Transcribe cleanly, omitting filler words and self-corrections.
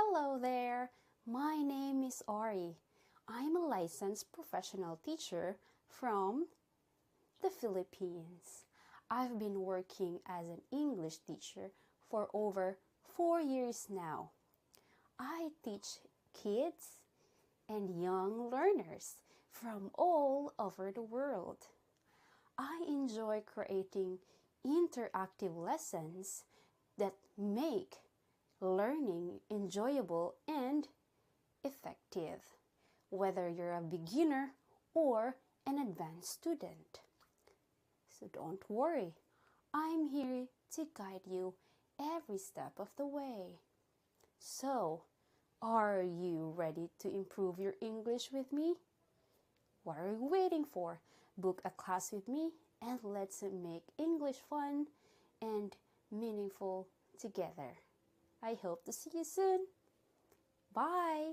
Hello there, my name is Ari. I'm a licensed professional teacher from the Philippines. I've been working as an English teacher for over 4 years now. I teach kids and young learners from all over the world. I enjoy creating interactive lessons that make learning enjoyable and effective, whether you're a beginner or an advanced student. So don't worry, I'm here to guide you every step of the way. So, are you ready to improve your English with me? What are you waiting for? Book a class with me and let's make English fun and meaningful together. I hope to see you soon. Bye!